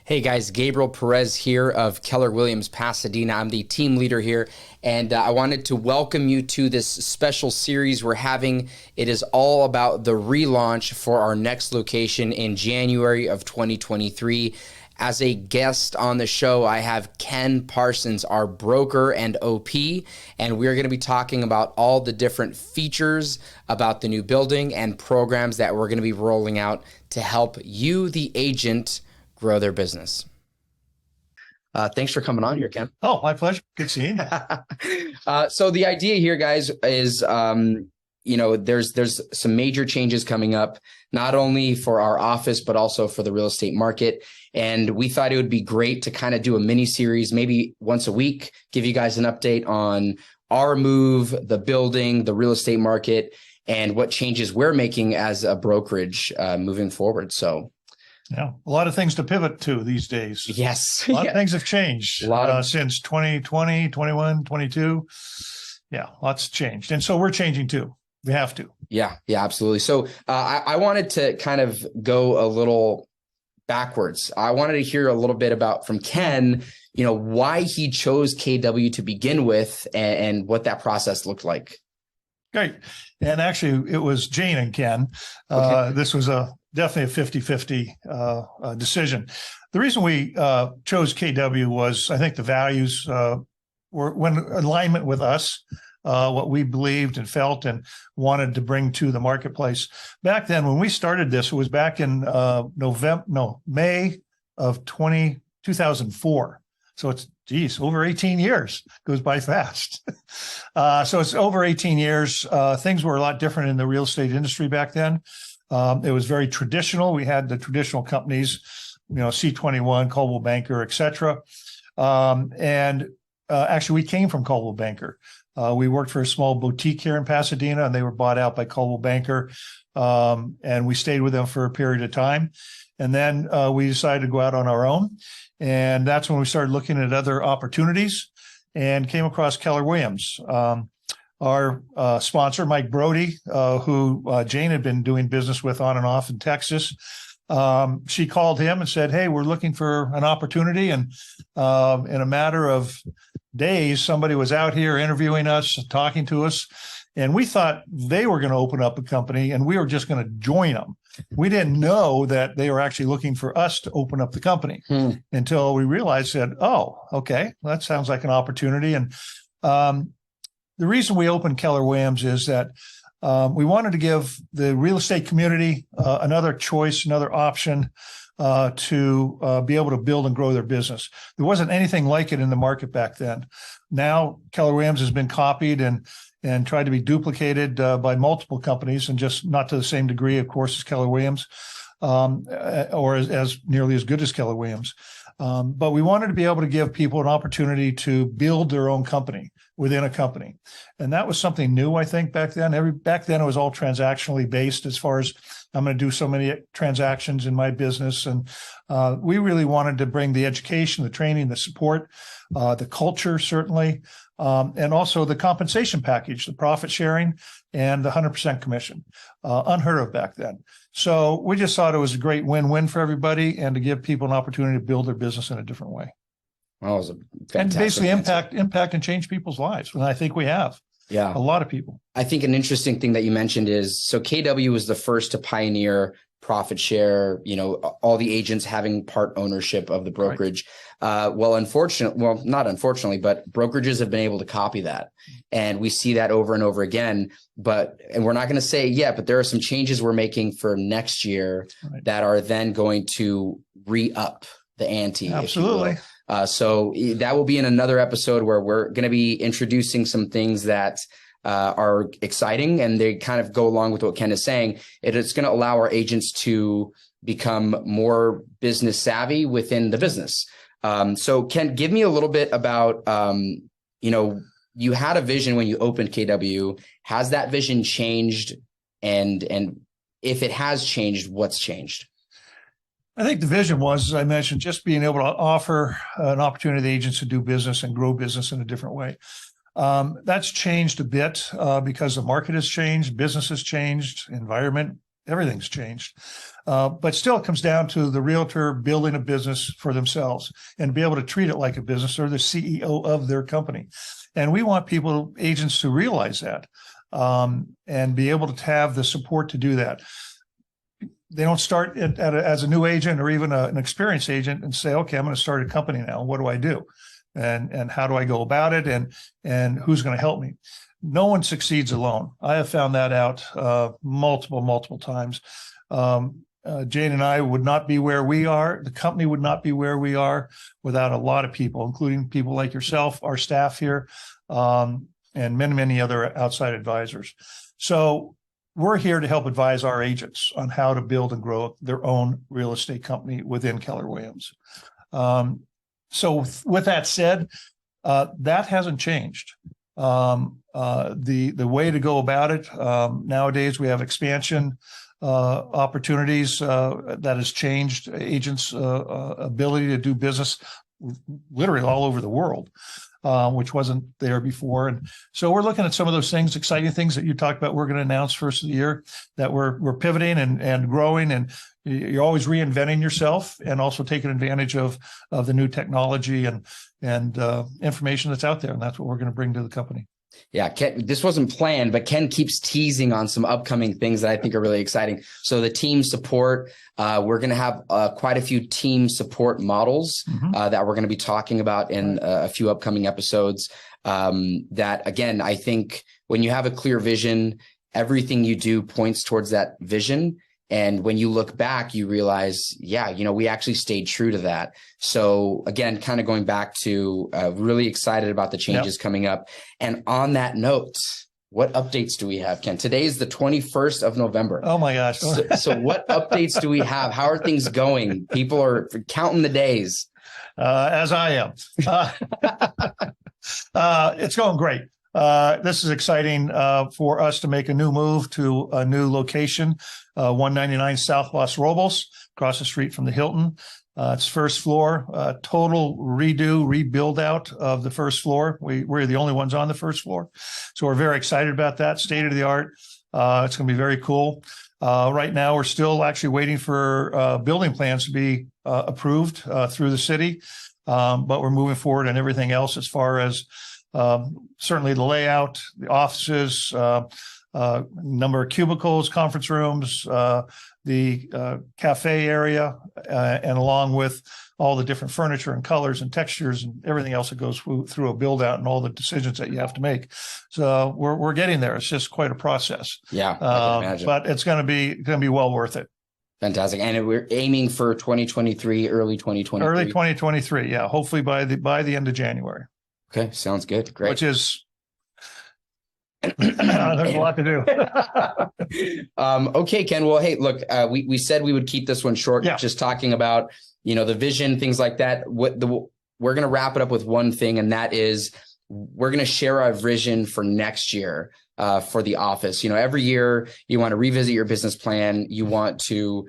Hey guys, Gabriel Perez here of Keller Williams Pasadena. I'm the team leader here, and I wanted to welcome you to this special series we're having. It is all about the relaunch for our next location in January of 2023. As a guest on the show, I have Ken Parsons, our broker and OP, and we're going to be talking about all the different features about the new building and programs that we're going to be rolling out to help you, the agent, grow their business. Thanks for coming on here, Ken. Oh, my pleasure. Good seeing you. So the idea here, guys, is there's some major changes coming up, not only for our office, but also for the real estate market. And we thought it would be great to kind of do a mini series, maybe once a week, give you guys an update on our move, the building, the real estate market, and what changes we're making as a brokerage moving forward. So yeah, a lot of things to pivot to these days. Yes. A lot of things have changed since 2020, 21, 22. Yeah, lots changed. And so we're changing too. We have to. Yeah, absolutely. So I wanted to kind of go a little backwards. I wanted to hear a little bit about from Ken, why he chose KW to begin with and what that process looked like. Great. And actually, it was Jane and Ken. Okay. This was definitely a 50-50 decision. The reason we chose KW was, I think the values were in alignment with us, what we believed and felt and wanted to bring to the marketplace. Back then, when we started this, it was back in May of 2004. So it's, over 18 years. Goes by fast. So it's over 18 years. Things were a lot different in the real estate industry back then. It was very traditional. We had the traditional companies, C21, Coldwell Banker, et cetera. Actually, we came from Coldwell Banker. We worked for a small boutique here in Pasadena, and they were bought out by Coldwell Banker. And we stayed with them for a period of time. And then we decided to go out on our own. And that's when we started looking at other opportunities and came across Keller Williams. Our sponsor, Mike Brody, who Jane had been doing business with on and off in Texas, she called him and said, "Hey, we're looking for an opportunity." And in a matter of days, somebody was out here interviewing us, talking to us. And we thought they were going to open up a company and we were just going to join them. We didn't know that they were actually looking for us to open up the company until we realized that, oh, okay, that sounds like an opportunity. And the reason we opened Keller Williams is that we wanted to give the real estate community another choice, another option to be able to build and grow their business. There wasn't anything like it in the market back then. Now Keller Williams has been copied and tried to be duplicated by multiple companies, and just not to the same degree, of course, as Keller Williams, or as nearly as good as Keller Williams. But we wanted to be able to give people an opportunity to build their own company within a company. And that was something new, I think, back then. Back then, it was all transactionally based as far as I'm going to do so many transactions in my business. And we really wanted to bring the education, the training, the support, the culture, certainly, and also the compensation package, the profit sharing, and the 100% commission, unheard of back then. So we just thought it was a great win-win for everybody and to give people an opportunity to build their business in a different way. Well, it was a fantastic and basically answer. impact and change people's lives. And I think we have. Yeah. A lot of people. I think an interesting thing that you mentioned is, so KW was the first to pioneer profit share, all the agents having part ownership of the brokerage. Right. Not unfortunately, but brokerages have been able to copy that. And we see that over and over again. And we're not going to say yet, but there are some changes we're making for next year that are then going to re-up the ante. Absolutely. So that will be in another episode where we're going to be introducing some things that are exciting, and they kind of go along with what Ken is saying. It's going to allow our agents to become more business savvy within the business. So Ken, give me a little bit about, you had a vision when you opened KW. Has that vision changed? And if it has changed, what's changed? I think the vision was, as I mentioned, just being able to offer an opportunity to the agents to do business and grow business in a different way. That's changed a bit because the market has changed, business has changed, environment everything's changed. But still, it comes down to the realtor building a business for themselves and be able to treat it like a business. They're the CEO of their company. And we want agents to realize that and be able to have the support to do that. They don't start as a new agent or even an experienced agent and say, okay, I'm going to start a company now. What do I do? And how do I go about it? And who's going to help me? No one succeeds alone. I have found that out multiple times. Jane and I would not be where we are. The company would not be where we are without a lot of people, including people like yourself, our staff here, and many other outside advisors. So we're here to help advise our agents on how to build and grow their own real estate company within Keller Williams. So with that said, that hasn't changed. The way to go about it, nowadays we have expansion opportunities that has changed agents' ability to do business literally all over the world, which wasn't there before. And so we're looking at some of those things, exciting things that you talked about. We're going to announce first of the year that we're pivoting and growing, and you're always reinventing yourself and also taking advantage of the new technology and information that's out there. And that's what we're going to bring to the company. Yeah, Ken, this wasn't planned, but Ken keeps teasing on some upcoming things that I think are really exciting. So the team support, we're going to have quite a few team support models that we're going to be talking about in a few upcoming episodes. That, again, I think when you have a clear vision, everything you do points towards that vision. And when you look back, you realize, yeah, we actually stayed true to that. So again, kind of going back to really excited about the changes coming up. And on that note, what updates do we have, Ken? Today is the 21st of November. Oh my gosh. So what updates do we have? How are things going? People are counting the days. As I am. It's going great. This is exciting for us to make a new move to a new location, 199 South Los Robles, across the street from the Hilton. It's first floor, total rebuild out of the first floor. We're the only ones on the first floor. So we're very excited about that, state of the art. It's going to be very cool. Right now, we're still actually waiting for building plans to be approved through the city, but we're moving forward and everything else as far as certainly the layout, the offices, number of cubicles, conference rooms, the cafe area, and along with all the different furniture and colors and textures and everything else that goes through a build out and all the decisions that you have to make. So we're getting there. It's just quite a process. Yeah, I can imagine. But it's going to be well worth it. Fantastic. And we're aiming for 2023, early 2023. Early 2023. Yeah. Hopefully by the end of January. Okay. Sounds good. Great. Which is, there's a lot to do. Okay, Ken. Well, hey, look, we said we would keep this one short, just talking about, the vision, things like that. We're going to wrap it up with one thing, and that is we're going to share our vision for next year for the office. Every year you want to revisit your business plan. You want to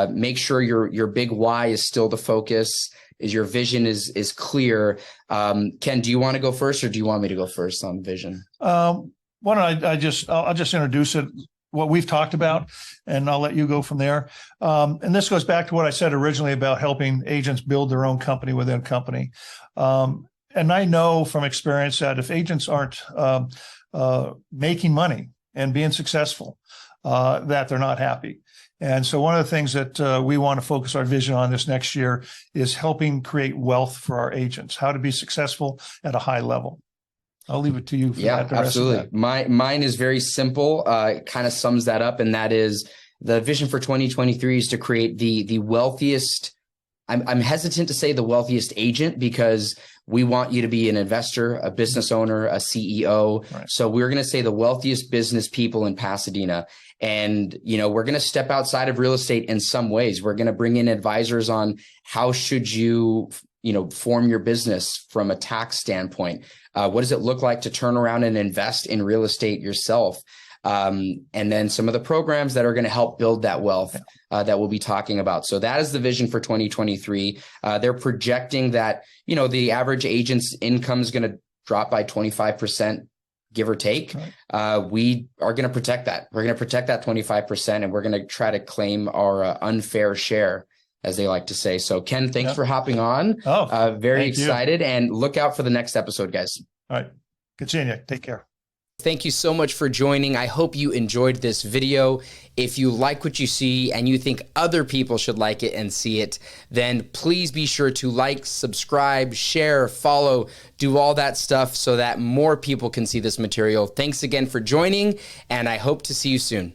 make sure your big why is still the focus, is your vision is clear. Ken, do you want to go first, or do you want me to go first on vision? Why don't I'll just introduce it, what we've talked about, and I'll let you go from there. And this goes back to what I said originally about helping agents build their own company within company. And I know from experience that if agents aren't making money and being successful, that they're not happy. And so one of the things that we want to focus our vision on this next year is helping create wealth for our agents, how to be successful at a high level. I'll leave it to you. For that, absolutely. Mine is very simple. It kind of sums that up. And that is the vision for 2023 is to create the wealthiest. I'm hesitant to say the wealthiest agent, because we want you to be an investor, a business owner, a CEO. Right. So we're going to say the wealthiest business people in Pasadena. And, we're going to step outside of real estate in some ways. We're going to bring in advisors on how should you, form your business from a tax standpoint. What does it look like to turn around and invest in real estate yourself? And then some of the programs that are going to help build that wealth that we'll be talking about. So that is the vision for 2023. They're projecting that, the average agent's income is going to drop by 25% give or take. Right. We are going to protect that. We're going to protect that 25%, and we're going to try to claim our unfair share, as they like to say. So Ken, thanks for hopping on. Very excited, and look out for the next episode, guys. All right. Good seeing you. Take care. Thank you so much for joining. I hope you enjoyed this video. If you like what you see and you think other people should like it and see it, then please be sure to like, subscribe, share, follow, do all that stuff so that more people can see this material. Thanks again for joining, and I hope to see you soon.